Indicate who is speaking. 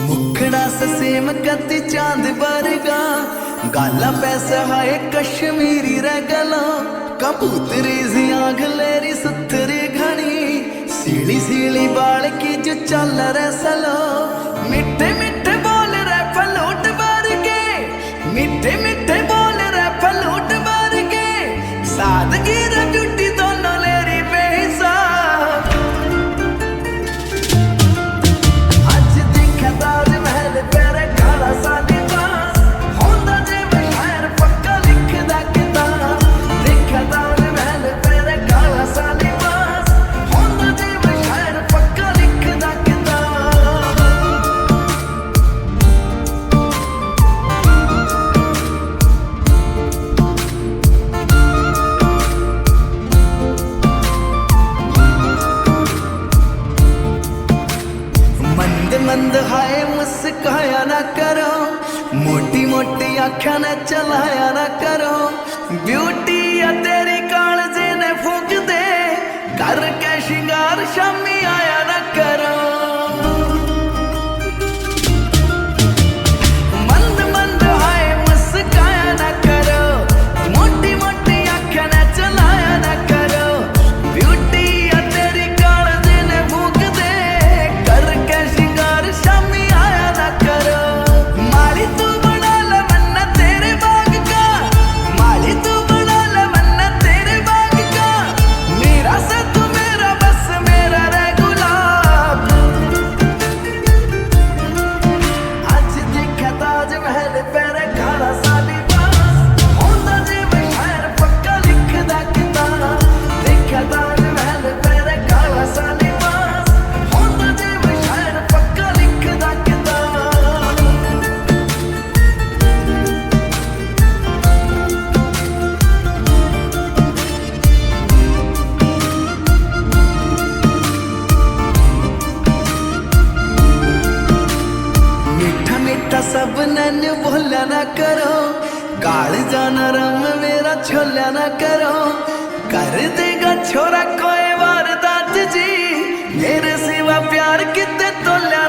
Speaker 1: मुखड़ा ससेम कति चांद वर्गा, गाला पैसा हाय कश्मीरी रे गला, कबूतरी सी आंख लेरी सुथरी घनी, सीली सीली बाल की जो चल रे सलो, मिठे मिठे बोल रे फलूट वर्गे, मिठे मिठे बोल रे फलूट वर्गे, सादगी रे ब्यूटी दोनों लेरी बेहिसाब। आज देखा ताजमहल तेरे काला सा लिबास, होंदा जे मैं शायर पक्का लिखदा किताब। देखा ताजमहल तेरे काला सा लिबास, होंदा जे मैं शायर पक्का लिखदा किताब। मंद मंद हाय मुस्काया ना करो, मोटी मोटी आँखें ने चलाया ना करो, ब्यूटी या तेरी कालजे ने फूक दे, करके शिंगार शामी आया ना करो। मंद मंद हाय मुस्काया ना करो, मोटी मोटी आँखें ने चलाया ना करो, ब्यूटी या तेरी कालजे ने फूक दे, करके शिंगार शामी आया ना करो। माली तू बना ले मन्ना तेरे बाग का, माली तू बना ले मन्ना तेरे बाग का, मेरा से तू मेरा बस मेरा रे गुलाब। आज देखा ताजमहल तेरे काला सा लिबास, होंदा जे मैं शायर पक्का लिखदा किताब। देखा ताजमहल तेरे काला सा लिबास, होंदा जे मैं शायर पक्का लिखदा किताब। मीठा मीठा सब नैन बोला ना करो, गाल जाना रंग मेरा छोला ना करो, कर देगा छोरा कोई वारदात जी, मेरे सिवा प्यार कितने तोला